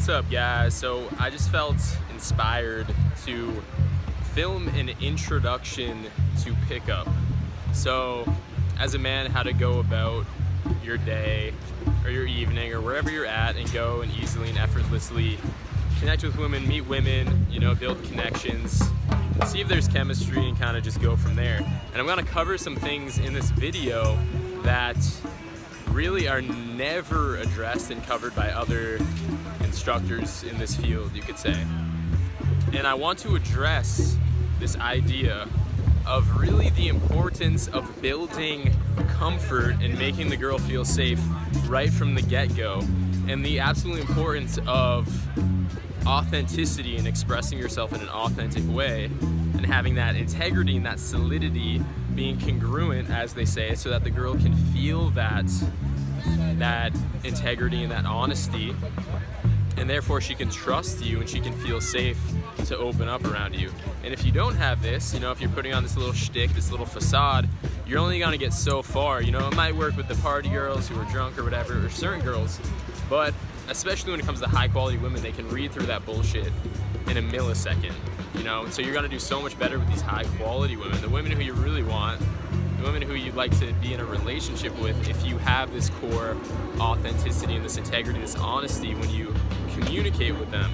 What's up, guys? So I just felt inspired to film an introduction to pickup. So as a man, how to go about your day or your evening or wherever you're at and go and easily and effortlessly connect with women, meet women, build connections, see if there's chemistry, and kind of just go from there. And I'm gonna cover some things in this video that really are never addressed and covered by other instructors in this field, you could say. And I want to address this idea of really the importance of building comfort and making the girl feel safe right from the get-go, and the absolute importance of authenticity and expressing yourself in an authentic way, and having that integrity and that solidity being congruent, as they say, so that the girl can feel that integrity and that honesty, and therefore she can trust you and she can feel safe to open up around you. And if you don't have this, if you're putting on this little shtick, this little facade, you're only gonna get so far. It might work with the party girls who are drunk or whatever, or certain girls, but especially when it comes to high quality women, they can read through that bullshit in a millisecond, and so you're gonna do so much better with these high quality women, the women who you really want, the women who you'd like to be in a relationship with, if you have this core authenticity and this integrity, this honesty when you communicate with them.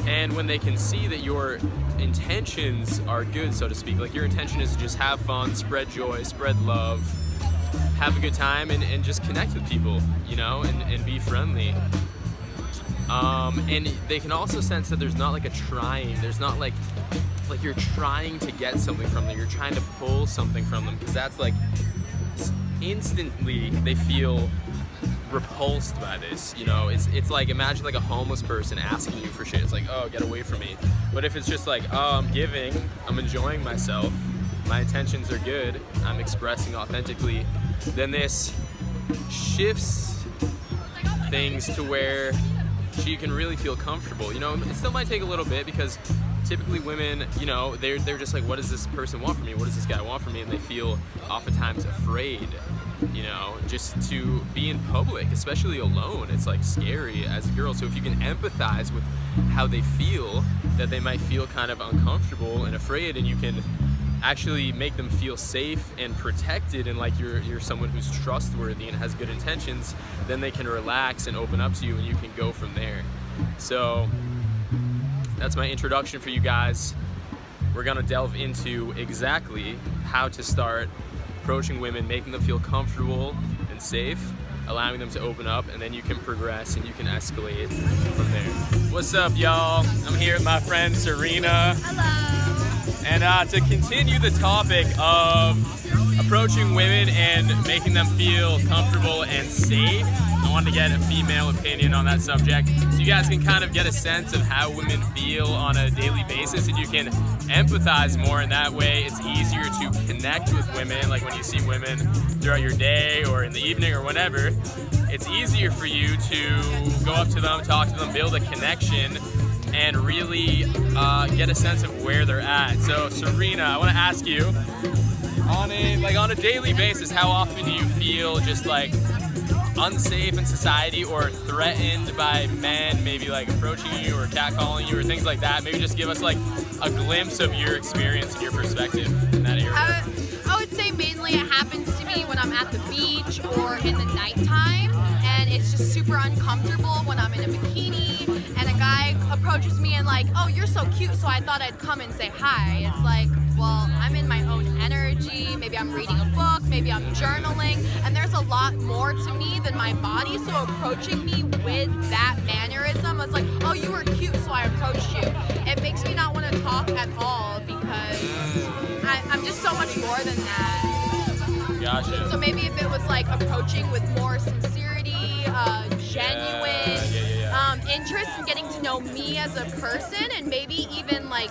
And when they can see that your intentions are good, so to speak, like your intention is to just have fun, spread joy, spread love, have a good time, and just connect with people, and be friendly. And they can also sense that there's not like a trying, there's not like you're trying to get something from them, you're trying to pull something from them, because that's like instantly they feel repulsed by this. It's like, imagine like a homeless person asking you for shit. It's like, oh, get away from me. But if it's just like, oh, I'm giving, I'm enjoying myself, my intentions are good, I'm expressing authentically, then this shifts things to where she can really feel comfortable. It still might take a little bit, because typically women, they're just like, what does this person want from me? What does this guy want from me? And they feel oftentimes afraid, just to be in public, especially alone. It's like scary as a girl. So if you can empathize with how they feel, that they might feel kind of uncomfortable and afraid, and you can actually make them feel safe and protected, and like you're someone who's trustworthy and has good intentions, then they can relax and open up to you, and you can go from there. So that's my introduction for you guys. We're gonna delve into exactly how to start approaching women, making them feel comfortable and safe, allowing them to open up, and then you can progress and you can escalate from there. What's up, y'all? I'm here with my friend Serena. Hello. And to continue the topic of approaching women and making them feel comfortable and safe, I wanted to get a female opinion on that subject, so you guys can kind of get a sense of how women feel on a daily basis, and you can empathize more. In that way, it's easier to connect with women. Like when you see women throughout your day or in the evening or whenever, it's easier for you to go up to them, talk to them, build a connection, and really get a sense of where they're at. So Serena, I want to ask you, on a daily basis, how often do you feel just like unsafe in society or threatened by men, maybe like approaching you or catcalling you or things like that? Maybe just give us like a glimpse of your experience and your perspective in that area. I would say mainly it happens to me when I'm at the beach or in the nighttime, and it's just super uncomfortable when I'm in a bikini and a guy approaches me and like, oh, you're so cute, so I thought I'd come and say hi. It's like, well, I'm in my own energy, maybe I'm reading a book, maybe I'm journaling, and there's a lot more to me than my body, so approaching me with that mannerism is like, oh, you were cute, so I approached you. It makes me not want to talk at all, because I'm just so much more than that. Gotcha. So maybe if it was like approaching with more sincerity, genuine interest in getting to know me as a person, and maybe even like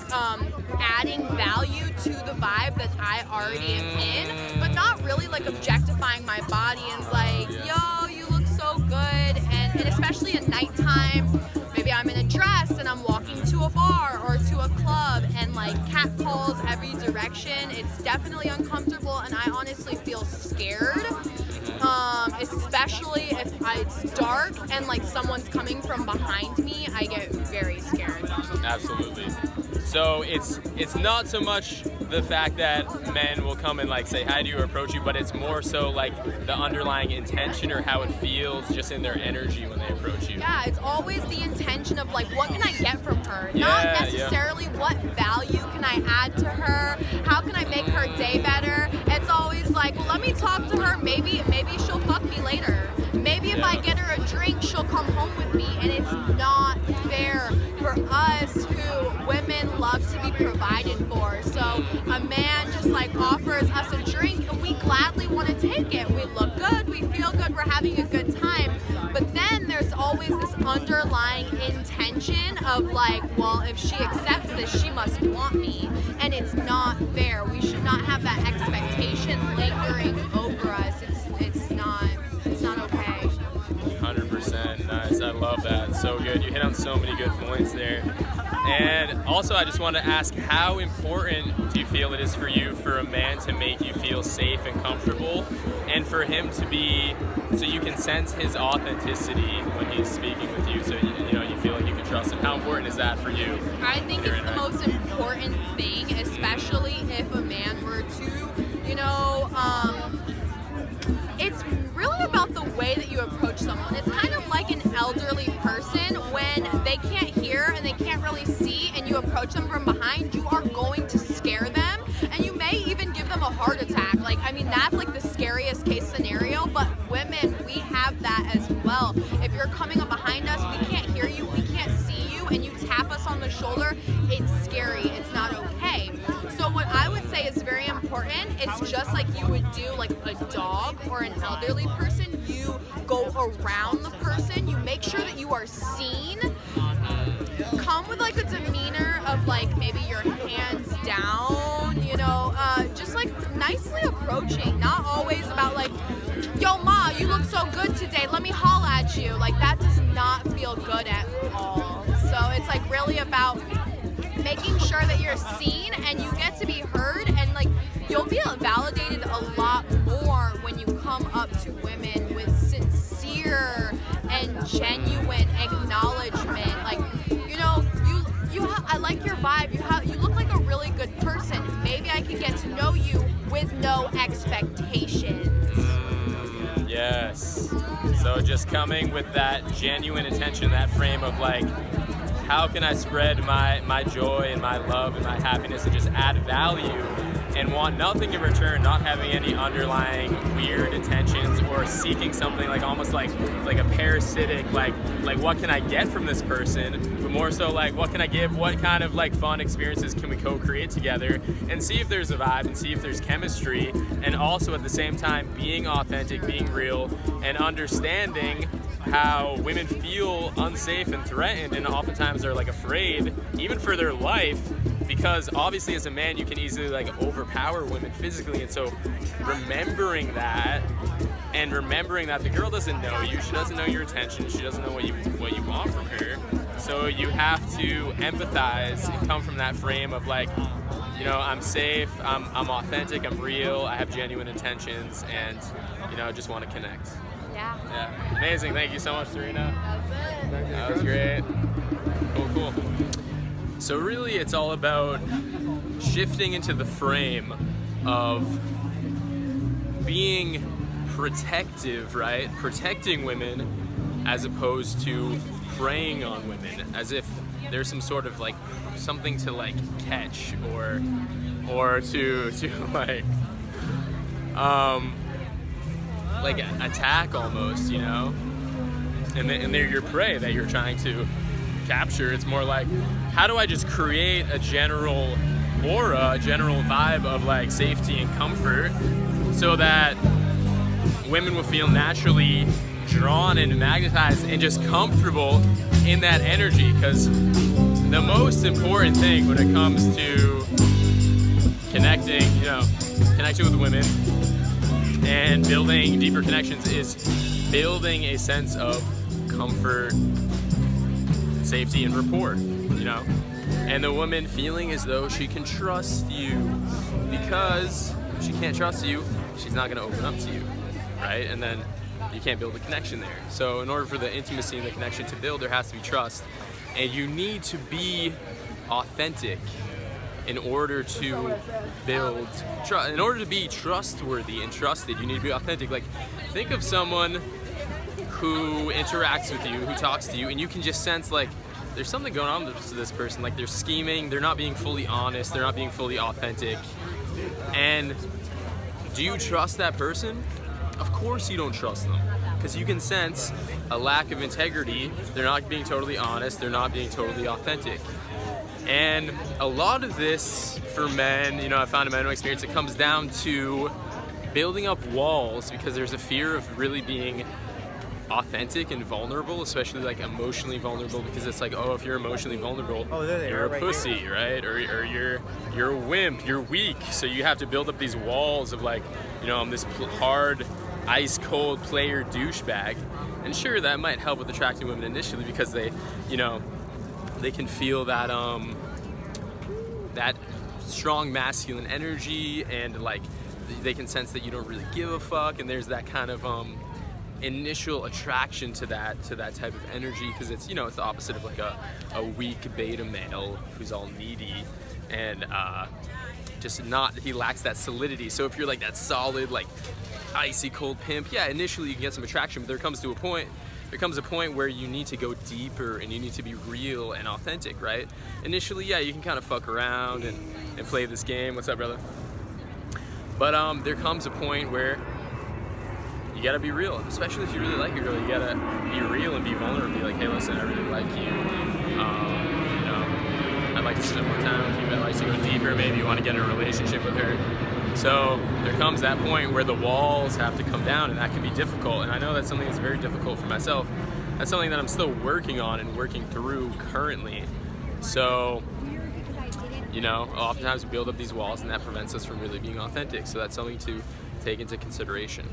adding value to the vibe that I already am in, but not really like objectifying my body and like, yo, you look so good, and especially at nighttime, maybe I'm in a dress and I'm walking to a bar or to a club and like cat calls every direction. It's definitely uncomfortable, and I honestly feel scared, especially if it's dark and like someone's coming from from behind me, I get very scared. Absolutely. So it's not so much the fact that men will come and like say hi to you or approach you, but it's more so like the underlying intention or how it feels just in their energy when they approach you. Yeah, it's always the intention of like, what can I get from her? Yeah, Not necessarily what value can I add to her? How can I make her day better? It's always like, well, let me talk to her. Maybe she'll fuck me later. Maybe if I get her a drink, she'll come home with me. And it's not fair for us who women love to be provided for. So a man just like offers us a drink and we gladly want to take it. We look good, we feel good, we're having a good time. But then there's always this underlying intention of like, well, if she accepts this, she must want me. And it's not fair. We should not have that expectation lingering over us. It's not okay. 100%. Nice. I love that. So good. You hit on so many good points there. And also, I just want to ask, how important do you feel it is for you for a man to make you feel safe and comfortable, and for him to be, so you can sense his authenticity when he's speaking with you, so you feel like you can trust him? How important is that for you? I think it's the most important thing, especially if a man were to, it's really about the way that you approach someone. It's kind of like an elderly person when they can't hear and they can't really see, and you approach them from behind, you are going to scare them, and you may even give them a heart attack. That's like the scariest case scenario, but women, we have that as well. If you're coming up behind us, we can't hear you, we can't see you, and you tap us on the shoulder, it's scary, it's not okay. So what I would say is very important, it's just like you would do like a dog or an elderly person, you go around the person, you make sure that you are seen, come with like a demeanor of like maybe your hands down, just like nicely approaching, not always about like, yo ma, you look so good today, let me holla at you. Like that does not feel good at all. So it's like really about making sure that you're seen and you get to be heard, and like you'll be validated a lot more when you come up to women with sincere and genuine acknowledgement. Like, I like your vibe. You look like a really good person. Maybe I can get to know you with no expectations. Yes. So just coming with that genuine intention, that frame of like, how can I spread my joy and my love and my happiness and just add value and want nothing in return, not having any underlying weird intentions or seeking something like almost like a parasitic, like what can I get from this person, but more so like what can I give, what kind of like fun experiences can we co-create together, and see if there's a vibe and see if there's chemistry, and also at the same time being authentic, being real, and understanding how women feel unsafe and threatened, and oftentimes they're like afraid even for their life, because obviously as a man you can easily like overpower women physically. And so remembering that the girl doesn't know you, she doesn't know your intention, she doesn't know what you want from her, so you have to empathize and come from that frame of like, I'm safe, I'm authentic, I'm real, I have genuine intentions, and I just want to connect. Yeah. Amazing. Thank you so much, Serena. That's it. That was great. Cool. So really it's all about shifting into the frame of being protective, right? Protecting women as opposed to preying on women, as if there's some sort of like something to like catch or to like attack almost, and they're your prey that you're trying to capture. It's more like, how do I just create a general aura, a general vibe of like safety and comfort, so that women will feel naturally drawn and magnetized and just comfortable in that energy? Because the most important thing when it comes to connecting with women and building deeper connections is building a sense of comfort, safety, and rapport, and the woman feeling as though she can trust you, because if she can't trust you, she's not going to open up to you, right? And then you can't build a connection there. So in order for the intimacy and the connection to build, there has to be trust. And you need to be authentic in order to build trust. In order to be trustworthy and trusted, you need to be authentic. Like, think of someone who interacts with you, who talks to you, and you can just sense like there's something going on to this person. Like, they're scheming, they're not being fully honest, they're not being fully authentic. And do you trust that person? Of course you don't trust them, because you can sense a lack of integrity. They're not being totally honest, they're not being totally authentic. And a lot of this for men, you know, I found in my own experience, it comes down to building up walls because there's a fear of really being authentic and vulnerable, especially like emotionally vulnerable, because it's like, oh, if you're emotionally vulnerable, you're a pussy, right? Or you're a wimp, you're weak. So you have to build up these walls of like, you know, I'm this hard, ice cold player douchebag. And sure, that might help with attracting women initially because they, you know, they can feel that that strong masculine energy, and like they can sense that you don't really give a fuck, and there's that kind of initial attraction to that type of energy, because it's, you know, it's the opposite of like a weak beta male who's all needy and just not, he lacks that solidity. So if you're like that solid, like icy cold pimp, yeah, initially you can get some attraction, but there comes a point where you need to go deeper and you need to be real and authentic, right? Initially, yeah, you can kind of fuck around and play this game. What's up, brother? But there comes a point where you gotta be real, especially if you really like your girl. You gotta be real and be vulnerable. Be like, hey, listen, I really like you. You know, I'd like to spend more time with you. I'd like to go deeper. Maybe you want to get in a relationship with her. So there comes that point where the walls have to come down, and that can be difficult. And I know that's something that's very difficult for myself. That's something that I'm still working on and working through currently. So, you know, oftentimes we build up these walls, and that prevents us from really being authentic. So that's something to take into consideration.